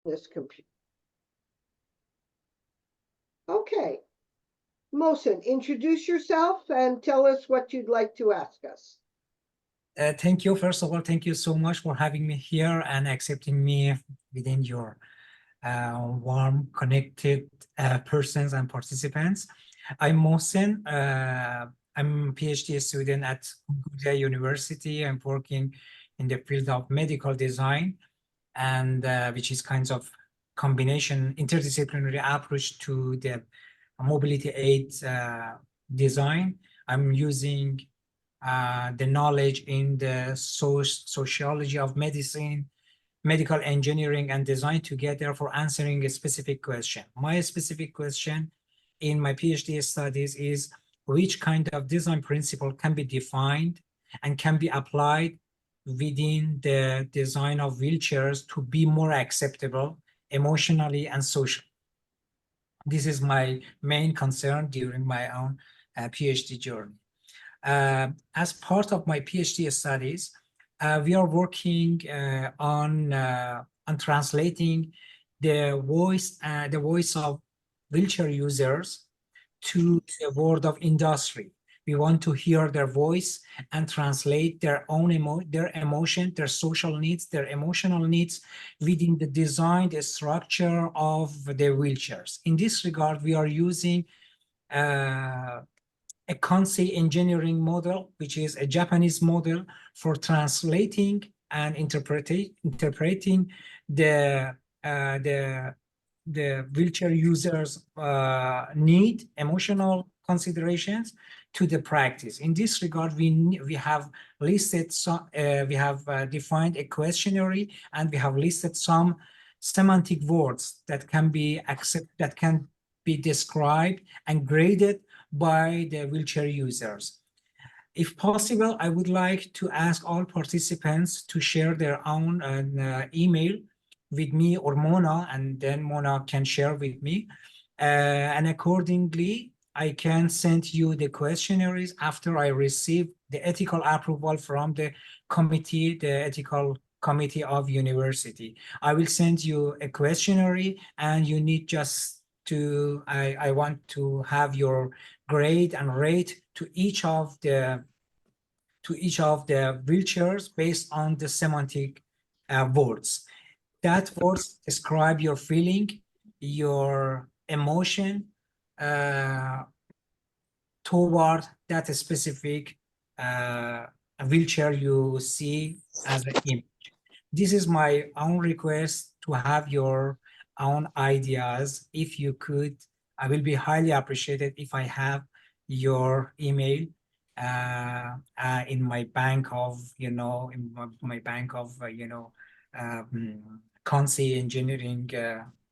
this computer. Okay. Mohsen, introduce yourself and tell us what you'd like to ask us. Thank you. First of all, thank you so much for having me here and accepting me within your warm, connected persons and participants. I'm Mohsen. I'm a PhD student at Google University. I'm working in the field of medical design, and which is kinds of combination, interdisciplinary approach to the mobility aid design. I'm using the knowledge in the sociology of medicine, medical engineering, and design together for answering a specific question. My specific question in my PhD studies is which kind of design principle can be defined and can be applied within the design of wheelchairs to be more acceptable emotionally and socially. This is my main concern during my own PhD journey. As part of my PhD studies, we are working on translating the voice of wheelchair users to the world of industry. We want to hear their voice and translate their own emotion, their social needs, their emotional needs within the design, the structure of the wheelchairs. In this regard, we are using a Kansei engineering model, which is a Japanese model for translating and interpreting the wheelchair users' need, emotional considerations to the practice. In this regard, we have listed some, we have defined a questionnaire, and we have listed some semantic words that can be described and graded by the wheelchair users. If possible, I would like to ask all participants to share their own email with me or Mona, and then Mona can share with me. And accordingly, I can send you the questionnaires after I receive the ethical approval from the committee, the ethical committee of university. I will send you a questionnaire, and you need just to, I want to have your grade and rate to each of the wheelchairs based on the semantic words. That words describe your feeling, your emotion toward that specific wheelchair you see as an image. This is my own request to have your own ideas. If you could, I will be highly appreciated if I have your email in my bank of, Kansei engineering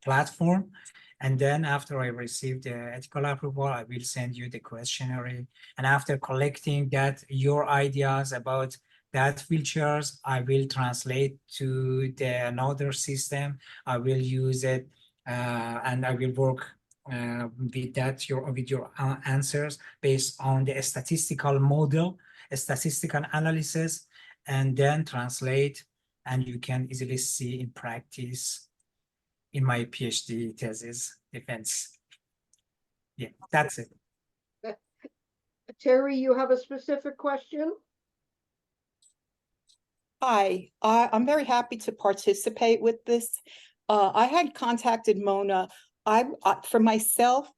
platform. And then after I receive the ethical approval, I will send you the questionnaire. And after collecting that, your ideas about that wheelchairs, I will translate to another system. I will use it and I will work with that, with your answers based on the statistical model, a statistical analysis, and then translate, and you can easily see in practice in my PhD thesis defense. Yeah, that's it. Terry, you have a specific question? Hi, I'm very happy to participate with this. I had contacted Mona. For myself,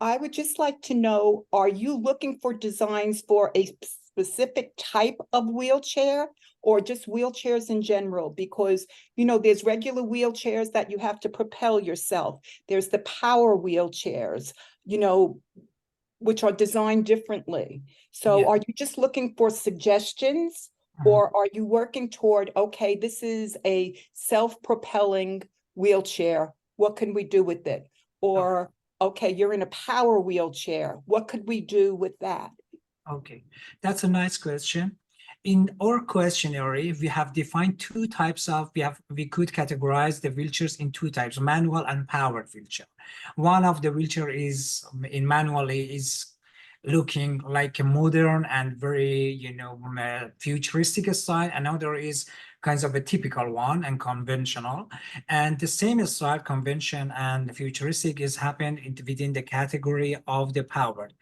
I would just like to know, are you looking for designs for a specific type of wheelchair or just wheelchairs in general? Because, there's regular wheelchairs that you have to propel yourself. There's the power wheelchairs, which are designed differently. So yeah. Are you just looking for suggestions? Or are you working toward, okay, this is a self-propelling wheelchair, what can we do with it? Or, okay, you're in a power wheelchair, what could we do with that? Okay, that's a nice question. In our questionnaire, we have defined two types of, we could categorize the wheelchairs in two types, manual and powered wheelchair. One of the wheelchair is, in manually, is looking like a modern and very, futuristic style. Another is kinds of a typical one and conventional. And the same style, convention and futuristic, is happened within the category of the powered.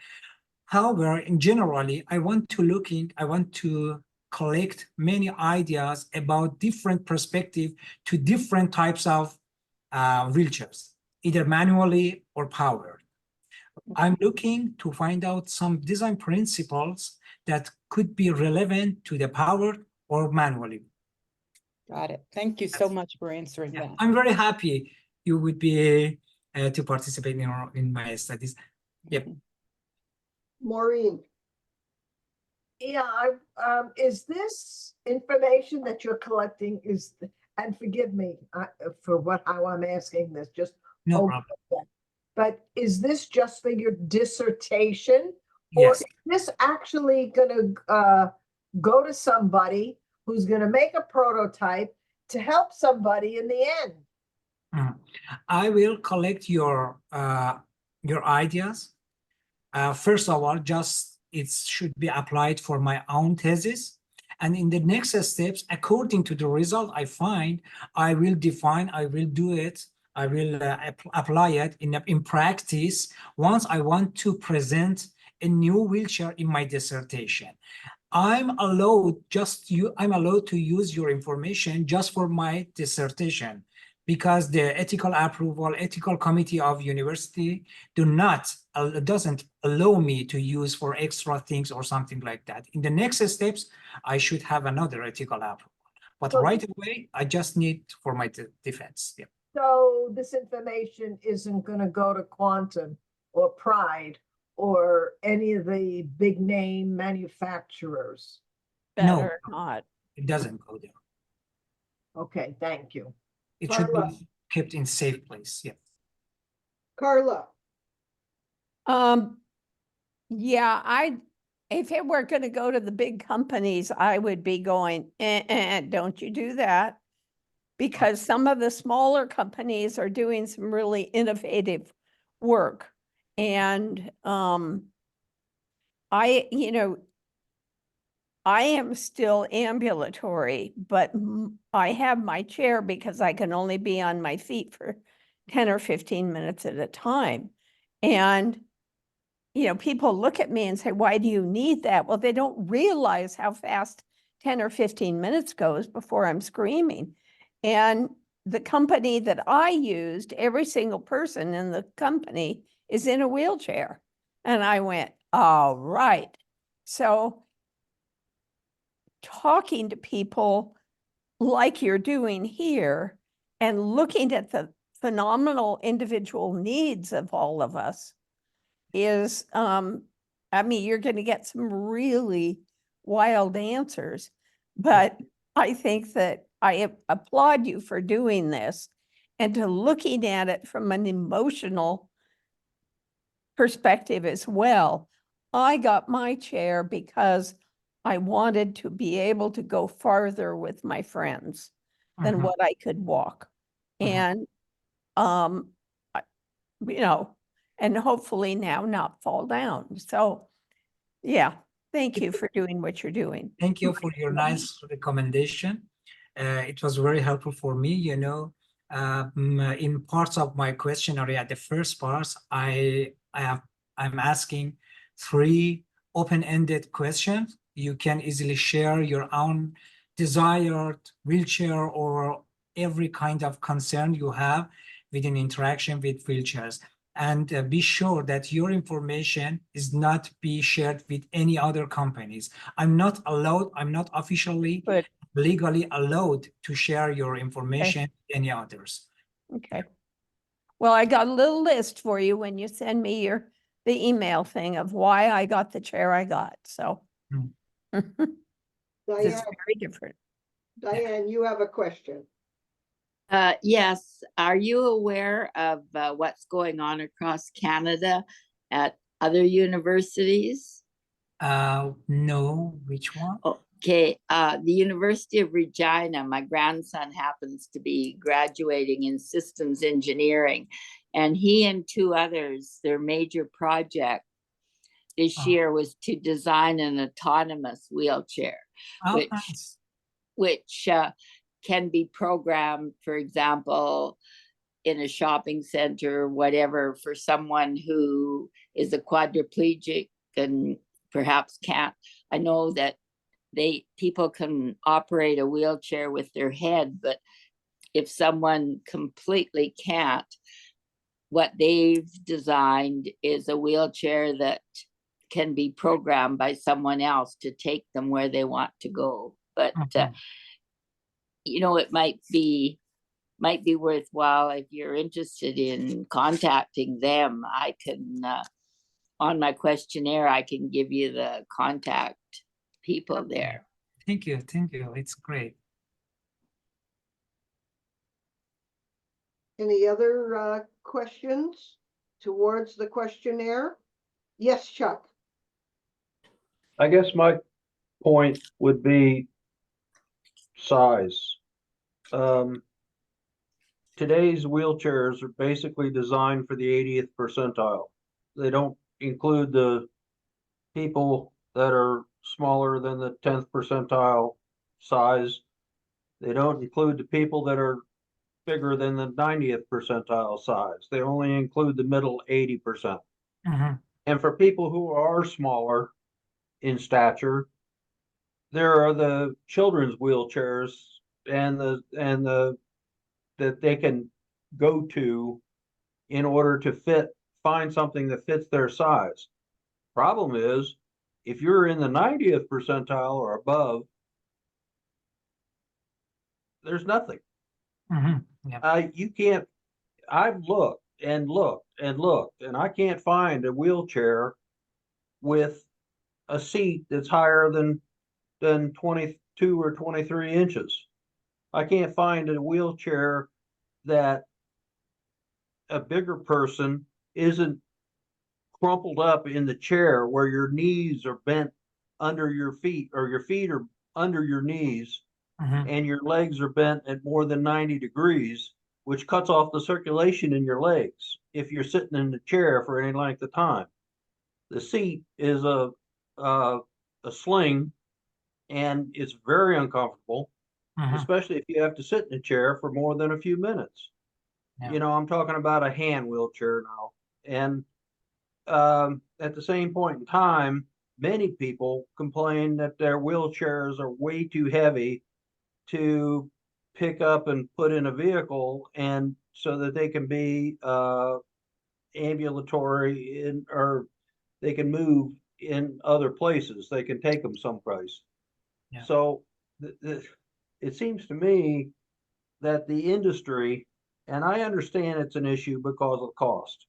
However, in generally, I want to collect many ideas about different perspective to different types of wheelchairs, either manually or powered. I'm looking to find out some design principles that could be relevant to the powered or manually. Got it. Thank you so much for answering Yeah, that. I'm very happy you would be to participate in my studies. Yep. Maureen, Yeah, is this information that you're collecting and forgive me for how I'm asking this, just No hold problem. it. But is this just for your dissertation? Or Yes. is this actually gonna go to somebody who's gonna make a prototype to help somebody in the end? I will collect your ideas. First of all, just it should be applied for my own thesis. And in the next steps, according to the result I find, I will define, I will do it, I will apply it in practice once I want to present a new wheelchair in my dissertation. I'm allowed to use your information just for my dissertation, because the ethical committee of university doesn't allow me to use for extra things or something like that. In the next steps, I should have another ethical approval. But So right away, I just need for my defense. Yeah. So this information isn't gonna go to Quantum or Pride or any of the big name manufacturers? No. Better not. It doesn't go there. Okay, thank you. It should Carla. be kept in safe place. Yeah. Carla, Yeah, if it were gonna go to the big companies, I would be going, don't you do that. Because some of the smaller companies are doing some really innovative work. And I am still ambulatory, but I have my chair because I can only be on my feet for 10 or 15 minutes at a time. And, people look at me and say, why do you need that? Well, they don't realize how fast 10 or 15 minutes goes before I'm screaming. And the company that I used, every single person in the company is in a wheelchair. And I went, all right. So talking to people like you're doing here and looking at the phenomenal individual needs of all of us is, you're going to get some really wild answers, but I think that I applaud you for doing this and to looking at it from an emotional perspective as well. I got my chair because I wanted to be able to go farther with my friends than Mhm. what I could walk. Mhm. And, and hopefully now not fall down. So, yeah, thank you for doing what you're doing. Thank you for your nice recommendation. It was very helpful for me. In parts of my questionnaire, at the first parts, I'm asking 3 open-ended questions. You can easily share your own desired wheelchair or every kind of concern you have within interaction with wheelchairs. And be sure that your information is not be shared with any other companies. I'm not officially Good. legally allowed to share your information with any others. Okay. Well, I got a little list for you when you send me the email thing of why I got the chair I got. So it's Diane, very different. Diane, you have a question. Yes, are you aware of what's going on across Canada at other universities? No, which one? Okay, the University of Regina, my grandson happens to be graduating in systems engineering, and he and 2 others, their major project this year was to design an autonomous wheelchair, Oh, which nice. which can be programmed, for example, in a shopping center or whatever, for someone who is a quadriplegic and perhaps can't. I know that people can operate a wheelchair with their head, but if someone completely can't, what they've designed is a wheelchair that can be programmed by someone else to take them where they want to go. But you know, it might be worthwhile if you're interested in contacting them. I can on my questionnaire, I can give you the contact people there. Thank you. It's great. Any other questions towards the questionnaire? Yes, Chuck. I guess my point would be size. Today's wheelchairs are basically designed for the 80th percentile. They don't include the people that are smaller than the 10th percentile size. They don't include the people that are bigger than the 90th percentile size. They only include the middle 80%. And for people who are smaller in stature, there are the children's wheelchairs and the that they can go to in order to find something that fits their size. Problem is, if you're in the 90th percentile or above, there's nothing. You can't. I've looked and looked and looked, and I can't find a wheelchair with a seat that's higher than 22 or 23 inches. I can't find a wheelchair that a bigger person isn't crumpled up in the chair where your knees are bent under your feet, or your feet are under your knees, and your legs are bent at more than 90 degrees, which cuts off the circulation in your legs if you're sitting in the chair for any length of time. The seat is a sling, and it's very uncomfortable, especially if you have to sit in a chair for more than a few minutes. You know, I'm talking about a hand wheelchair now. And at the same point in time, many people complain that their wheelchairs are way too heavy to pick up and put in a vehicle, and so that they can be ambulatory or they can move in other places. They can take them someplace. So it seems to me that the industry, and I understand it's an issue because of cost,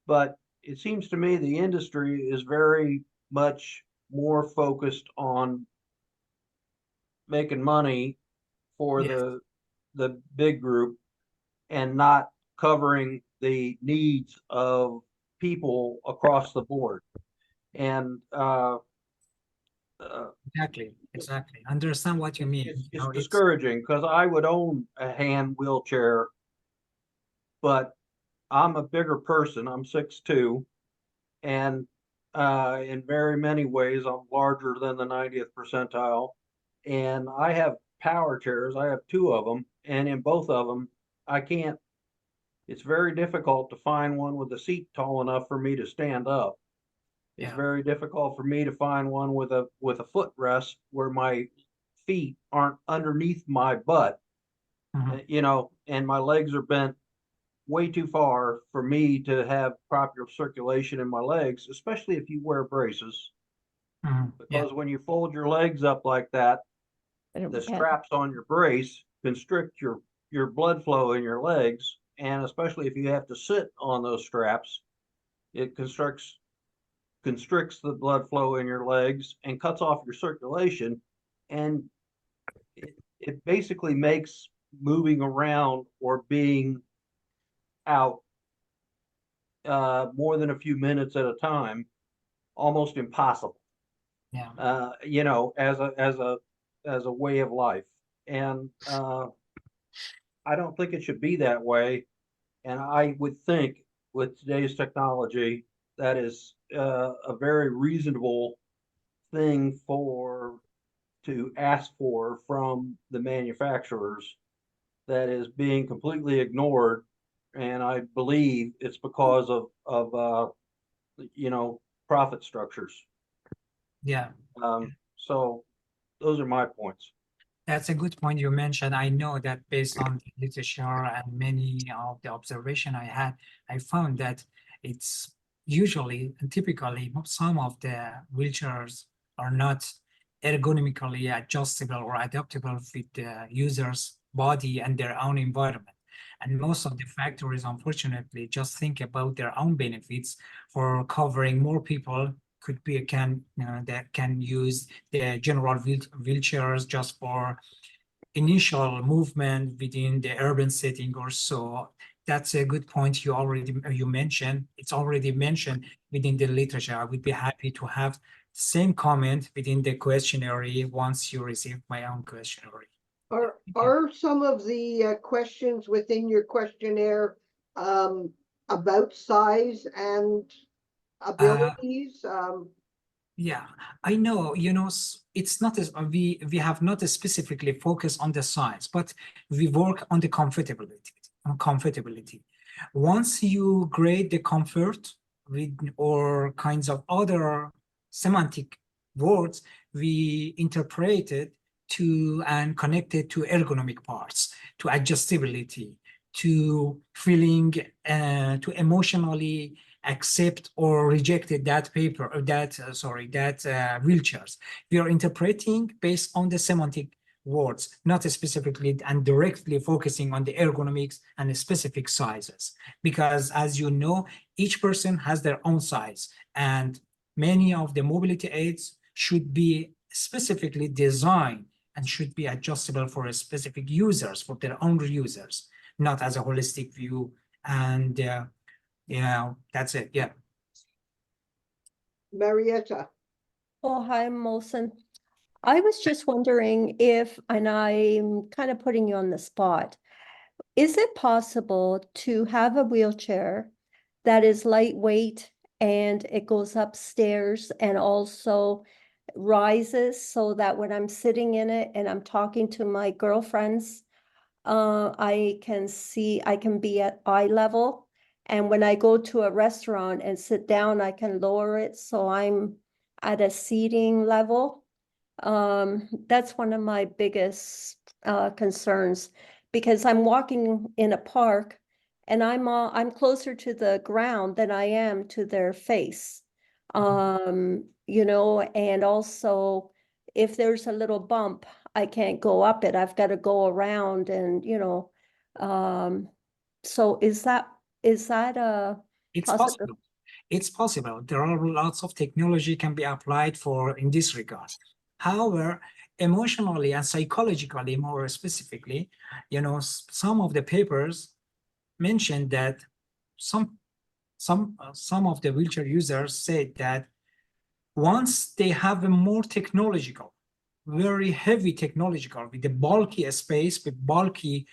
but it seems to me the industry is very much more focused on making money for the big group and not covering the needs of people across the board. And exactly. Understand what you mean. it's discouraging, because I would own a hand wheelchair, but I'm a bigger person. I'm 6'2", and in very many ways, I'm larger than the 90th percentile. And I have power chairs. I have 2 of them, and in both of them, I can't. It's very difficult to find one with a seat tall enough for me to stand up. It's very difficult for me to find one with a footrest where my feet aren't underneath my butt, you know, and my legs are bent way too far for me to have proper circulation in my legs, especially if you wear braces. Because when you fold your legs up like that, the straps on your brace constrict your blood flow in your legs, and especially if you have to sit on those straps, it constricts the blood flow in your legs and cuts off your circulation, and it basically makes moving around or being out more than a few minutes at a time almost impossible. You know, as a way of life. And I don't think it should be that way. And I would think with today's technology, that is a very reasonable thing for to ask for from the manufacturers that is being completely ignored. And I believe it's because of profit structures. Yeah. So those are my points. That's a good point you mentioned. I know that based on the literature and many of the observation I had, I found that it's usually and typically some of the wheelchairs are not ergonomically adjustable or adaptable with the user's body and their own environment. And most of the factories, unfortunately, just think about their own benefits for covering more people could be that can use the general wheelchairs just for initial movement within the urban setting or so. That's a good point you mentioned. It's already mentioned within the literature. I would be happy to have same comment within the questionnaire once you receive my own questionnaire. Are some of the questions within your questionnaire about size and abilities? Yeah, I know, it's not as we have not specifically focused on the size, but we work on the comfortability. Once you grade the comfort with or kinds of other semantic words, we interpret it to and connect it to ergonomic parts, to adjustability, to feeling, to emotionally accept or rejected that paper or that wheelchairs. We are interpreting based on the semantic words, not specifically and directly focusing on the ergonomics and the specific sizes. Because as you know, each person has their own size, and many of the mobility aids should be specifically designed and should be adjustable for specific users, for their own users, not as a holistic view. And yeah, that's it. Yeah. Marietta, Oh, hi, Molson. I was just wondering if, and I'm kind of putting you on the spot, is it possible to have a wheelchair that is lightweight and it goes upstairs and also rises so that when I'm sitting in it and I'm talking to my girlfriends, I can be at eye level. And when I go to a restaurant and sit down, I can lower it so I'm at a seating level. That's one of my biggest concerns, because I'm walking in a park and I'm closer to the ground than I am to their face. And also if there's a little bump, I can't go up it. I've got to go around and, so is that a It's possible? possible. It's possible. There are lots of technology can be applied for in this regard. However, emotionally and psychologically, more specifically, some of the papers mentioned that some of the wheelchair users said that once they have a more technological, very heavy technological, with the bulky space, with bulky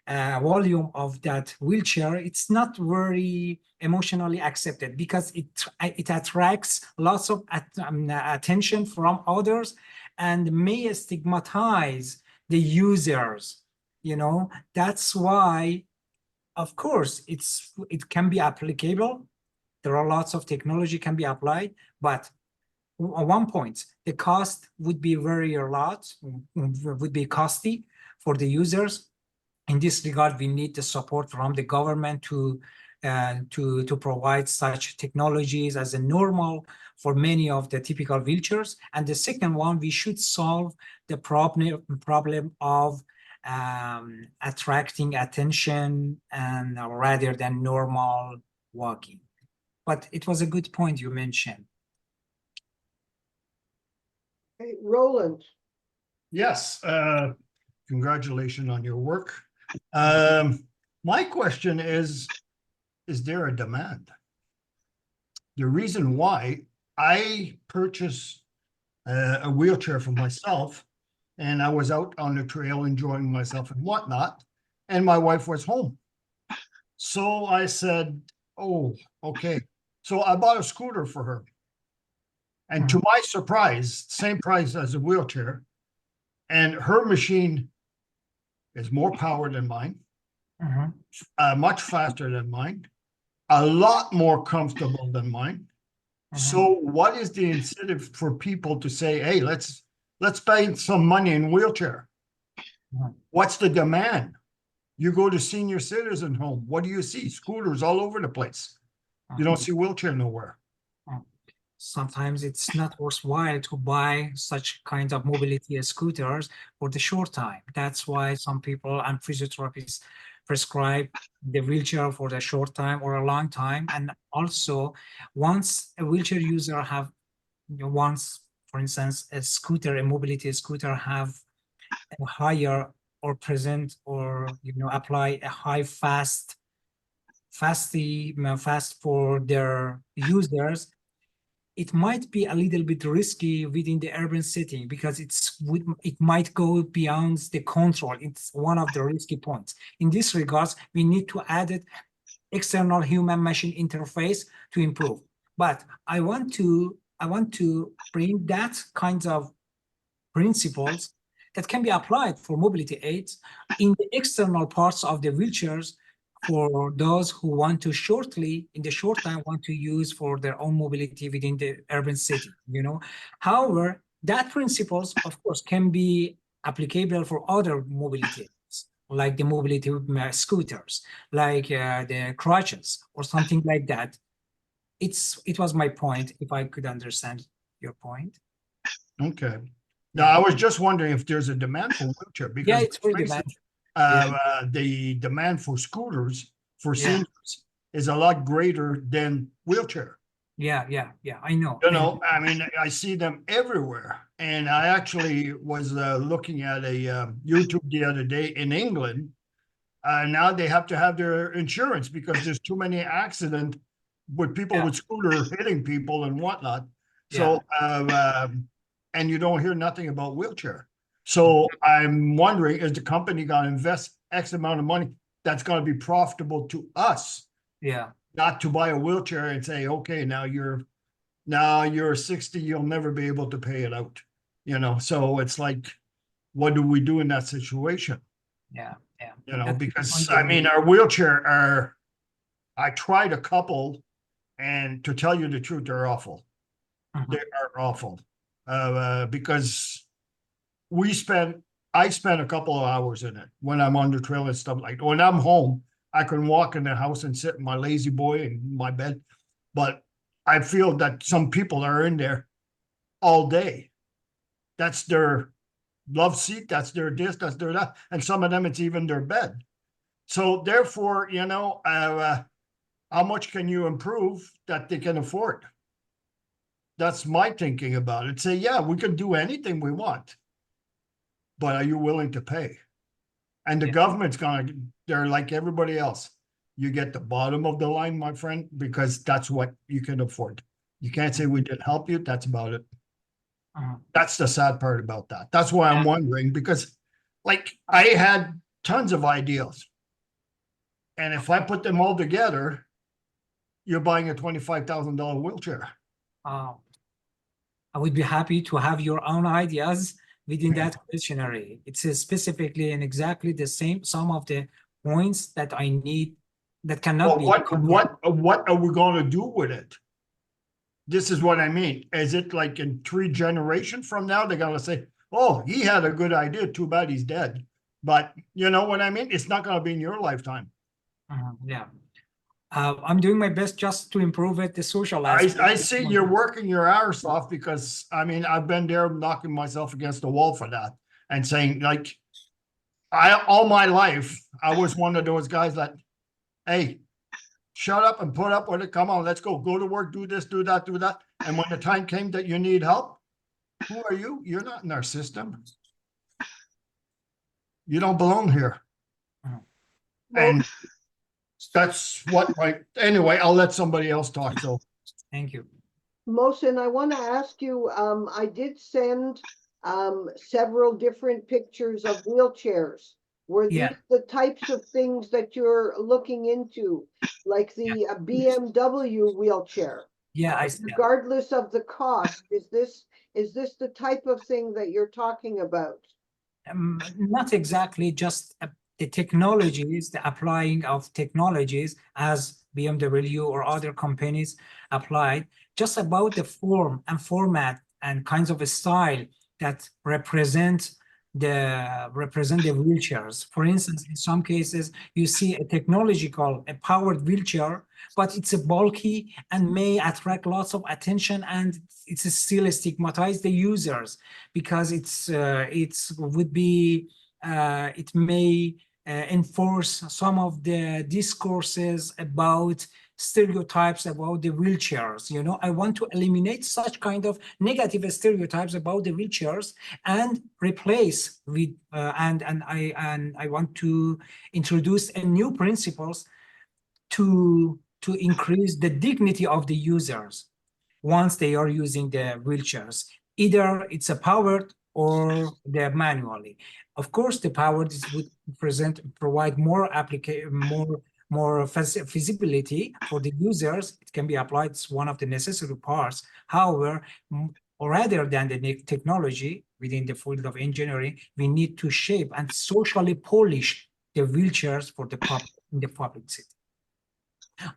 volume of that wheelchair, it's not very emotionally accepted because it attracts lots of attention from others and may stigmatize the users. That's why, of course, it can be applicable. There are lots of technology can be applied, but at one point, the cost would be would be costly for the users. In this regard, we need the support from the government to provide such technologies as a normal for many of the typical wheelchairs. And the second one, we should solve the problem of attracting attention and rather than normal walking. But it was a good point you mentioned. hey, Roland, Yes, congratulations on your work. My question is there a demand? The reason why I purchased a wheelchair for myself, and I was out on the trail enjoying myself and whatnot, and my wife was home. So I said, oh, okay. So I bought a scooter for her. And to my surprise, same price as a wheelchair, And her machine is more power than mine, Mhm. much faster than mine, a lot more comfortable than mine. Mhm. So what is the incentive for people to say, hey, let's spend some money in wheelchair? Mhm. What's the demand? You go to senior citizen home, what do you see? Scooters all over the place. You don't see wheelchair nowhere. Sometimes it's not worthwhile to buy such kind of mobility scooters for the short time. That's why some people and physiotherapists prescribe the wheelchair for the short time or a long time. And also, once a wheelchair user have, once, for instance, a mobility scooter have a higher or present or, apply a high fast for their users, it might be a little bit risky within the urban setting because it might go beyond the control. It's one of the risky points. In this regards, we need to add it external human-machine interface to improve. But I want to bring that kinds of principles that can be applied for mobility aids in the external parts of the wheelchairs for those who want to in the short time, want to use for their own mobility within the urban city, However, that principles, of course, can be applicable for other mobility aids, like the mobility scooters, like the crutches or something like that. It was my point, if I could understand your point. Okay. Now, I was just wondering if there's a demand for wheelchair Yeah, because it's pretty bad. the demand for scooters for Yeah. seniors is a lot greater than wheelchair. Yeah, I know. I mean, I see them everywhere. And I actually was looking at a YouTube the other day in England. Now they have to have their insurance because there's too many accidents with people with scooter hitting people and whatnot. So, and you don't hear nothing about wheelchair. So I'm wondering, is the company going to invest X amount of money that's going to be profitable to us? Yeah. Not to buy a wheelchair and say, okay, now you're 60, you'll never be able to pay it out. So it's like, what do we do in that situation? Yeah. Because I mean, our wheelchair I tried a couple, and to tell you the truth, they're awful. They are awful. Because I spent a couple of hours in it when I'm on the trail and stuff like that. When I'm home, I can walk in the house and sit in my lazy boy in my bed. But I feel that some people are in there all day. That's their love seat, that's their this, that's their that. And some of them, it's even their bed. So therefore, how much can you improve that they can afford? That's my thinking about it. Say, yeah, we can do anything we want, but are you willing to pay? And the government's they're like everybody else. You get the bottom of the line, my friend, because that's what you can afford. You can't say we didn't help you. That's about it. That's the sad part about that. That's why I'm wondering, because like I had tons of ideas. And if I put them all together, you're buying a $25,000 wheelchair. I would be happy to have your own ideas within that questionnaire. It's specifically and exactly the same, some of the points that I need that cannot be. What are we going to do with it? This is what I mean. Is it like in 3 generations from now, they're going to say, oh, he had a good idea. Too bad he's dead. But you know what I mean? It's not going to be in your lifetime. Yeah. I'm doing my best just to improve it, the social aspect. I see you're working your arse off because, I mean, I've been there knocking myself against the wall for that and saying, like, all my life, I was one of those guys that, hey, shut up and put up with it. Come on, let's go to work, do this, do that, do that. And when the time came that you need help, who are you? You're not in our system. You don't belong here. And that's what anyway, I'll let somebody else talk. So thank you. Mohsen, I want to ask you, I did send several different pictures of wheelchairs. Were these the types of things that you're looking into, like the BMW wheelchair? Yeah, I see. Regardless of the cost, is this the type of thing that you're talking about? Not exactly, just the technologies, the applying of technologies as BMW or other companies applied, just about the form and format and kinds of a style that represent the wheelchairs. For instance, in some cases, you see a technological, a powered wheelchair, but it's a bulky and may attract lots of attention, and it's still stigmatize the users because it may enforce some of the discourses about stereotypes about the wheelchairs. You know, I want to eliminate such kind of negative stereotypes about the wheelchairs and replace with and I want to introduce a new principles to increase the dignity of the users once they are using the wheelchairs. Either it's a powered or they're manually. Of course, the powered would provide more feasibility for the users. It can be applied as one of the necessary parts. However, rather than the technology within the field of engineering, we need to shape and socially polish the wheelchairs for the public in the public city.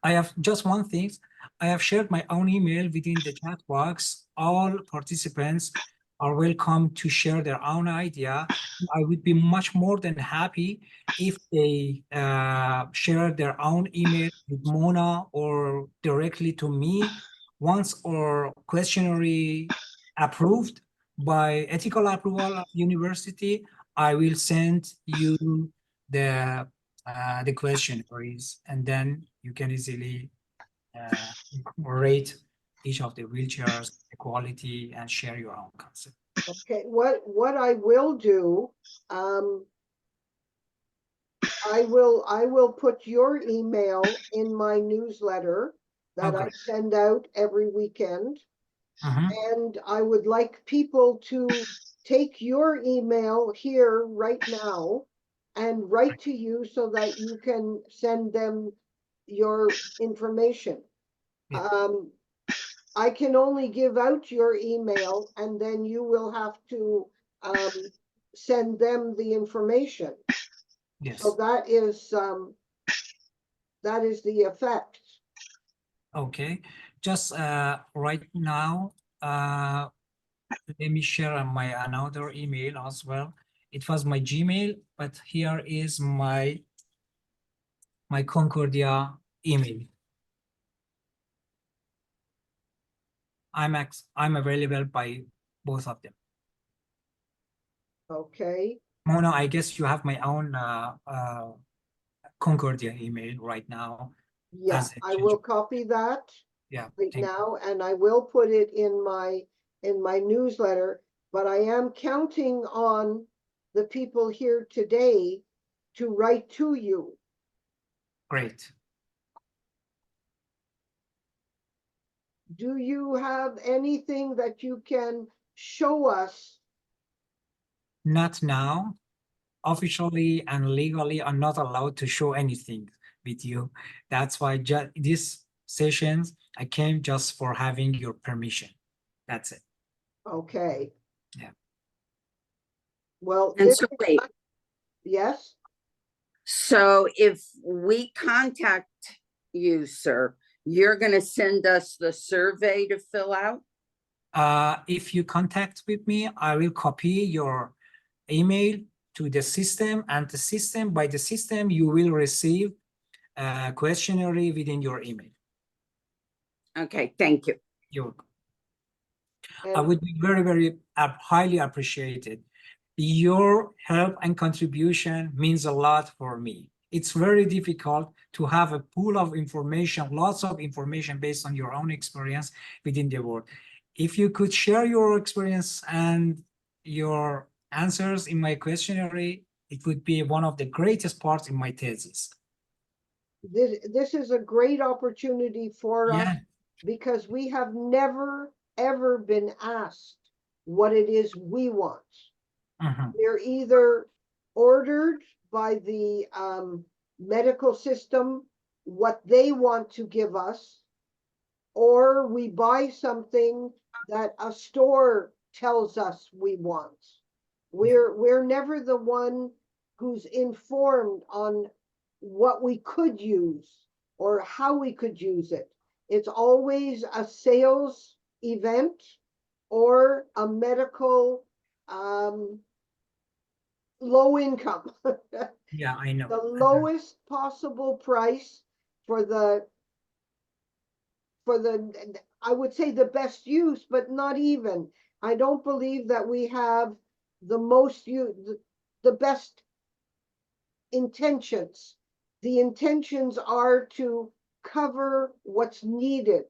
I have just one thing. I have shared my own email within the chat box. All participants are welcome to share their own idea. I would be much more than happy if they share their own email with Mona or directly to me. Once our questionnaire approved by ethical approval of university, I will send you the questionnaires, and then you can easily rate each of the wheelchairs, the quality, and share your own concept. Okay, what I will do, I will put your email in my newsletter that I Okay. send out every weekend. Mhm. And I would like people to take your email here right now and write to you so that you can send them your information. Yeah. I can only give out your email and then you will have to send them the information. Yes. So that is the effect. Okay. Just right now, let me share my another email as well. It was my Gmail, but here is my Concordia email. I'm available by both of them. Okay. Mona, I guess you have my own Concordia email right now. Yeah, as a I change. will copy that Yeah, right thank you. now, and I will put it in my newsletter, but I am counting on the people here today to write to you. Great. Do you have anything that you can show us? Not now. Officially and legally, I'm not allowed to show anything with you. That's why just these sessions, I came just for having your permission. That's it. Okay. Yeah. Well, And this, so wait, yes, so if we contact you, sir, you're gonna send us the survey to fill out? If you contact with me, I will copy your email to the system, and the system, by the system, you will receive a questionnaire within your email. Okay, thank you. You're welcome. I and would be very, very highly appreciated. Your help and contribution means a lot for me. It's very difficult to have a pool of information, lots of information based on your own experience within the world. If you could share your experience and your answers in my questionnaire, it would be one of the greatest parts in my thesis. this is a great opportunity for us Yeah. because we have never, ever been asked what it is we want. Mhm. They're either ordered by the medical system what they want to give us, or we buy something that a store tells us we want. We're never the one who's informed on what we could use or how we could use it. It's always a sales event or a medical low income. Yeah, I know. The lowest possible price for the, I would say the best use, but not even. I don't believe that we have the most the best intentions. The intentions are to cover what's needed.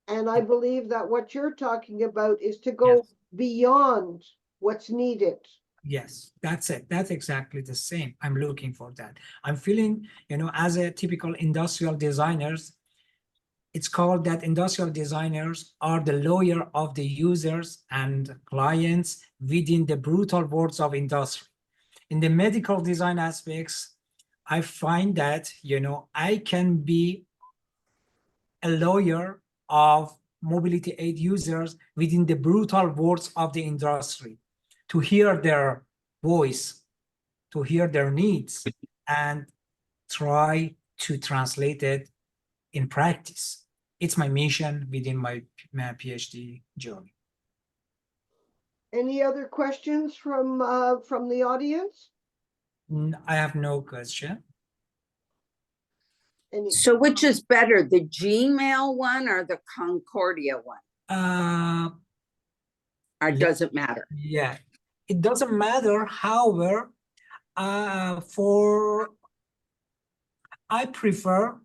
And I believe that what you're talking about is to go Yes. beyond what's needed. Yes, that's it. That's exactly the same. I'm looking for that. I'm feeling, as a typical industrial designers, it's called that industrial designers are the lawyer of the users and clients within the brutal words of industry. In the medical design aspects, I find that, I can be a lawyer of mobility aid users within the brutal words of the industry, to hear their voice, to hear their needs, and try to translate it in practice. It's my mission within my PhD journey. Any other questions from the audience? I have no question. So which is better, the Gmail one or the Concordia one? Or does it matter? Yeah, it doesn't matter. However, I prefer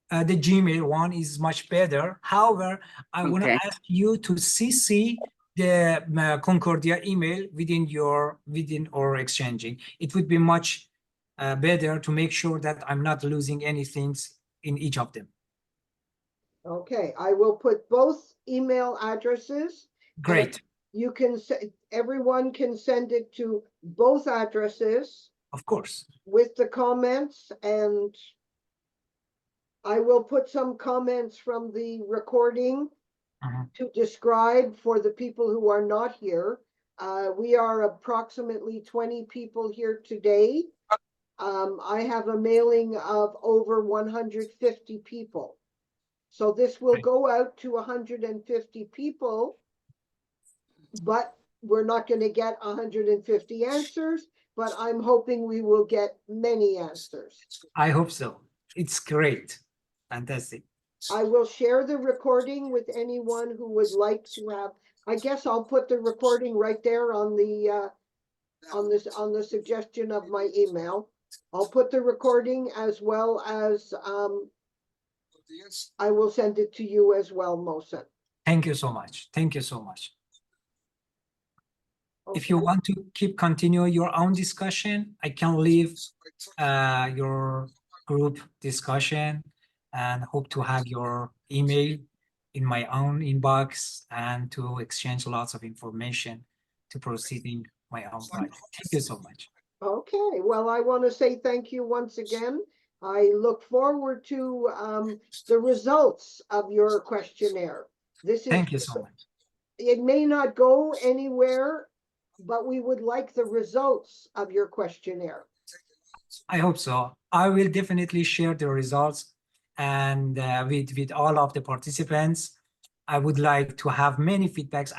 the Gmail one is much better. However, I want to ask you to CC the Concordia email within or exchanging. It would be much better to make sure that I'm not losing anything in each of them. Okay, I will put both email addresses. Great. You can say, everyone can send it to both addresses. Of course. With the comments, and I will put some comments from the recording to describe for the people who are not here. We are approximately 20 people here today. I have a mailing of over 150 people. So this will go out to 150 people, but we're not going to get 150 answers, but I'm hoping we will get many answers. I hope so. It's great. Fantastic. I will share the recording with anyone who would like to have. I guess I'll put the recording right there on the on the suggestion of my email. I'll put the recording as well as I will send it to you as well, Mohsen. Thank you so much. Thank you so much. Okay. If you want to continue your own discussion, I can leave your group discussion and hope to have your email in my own inbox and to exchange lots of information to proceeding my own project. Thank you so much. Okay, well, I want to say thank you once again. I look forward to the results of your questionnaire. Thank you so much. It may not go anywhere, but we would like the results of your questionnaire. I hope so. I will definitely share the results and with all of the participants. I would like to have many feedbacks.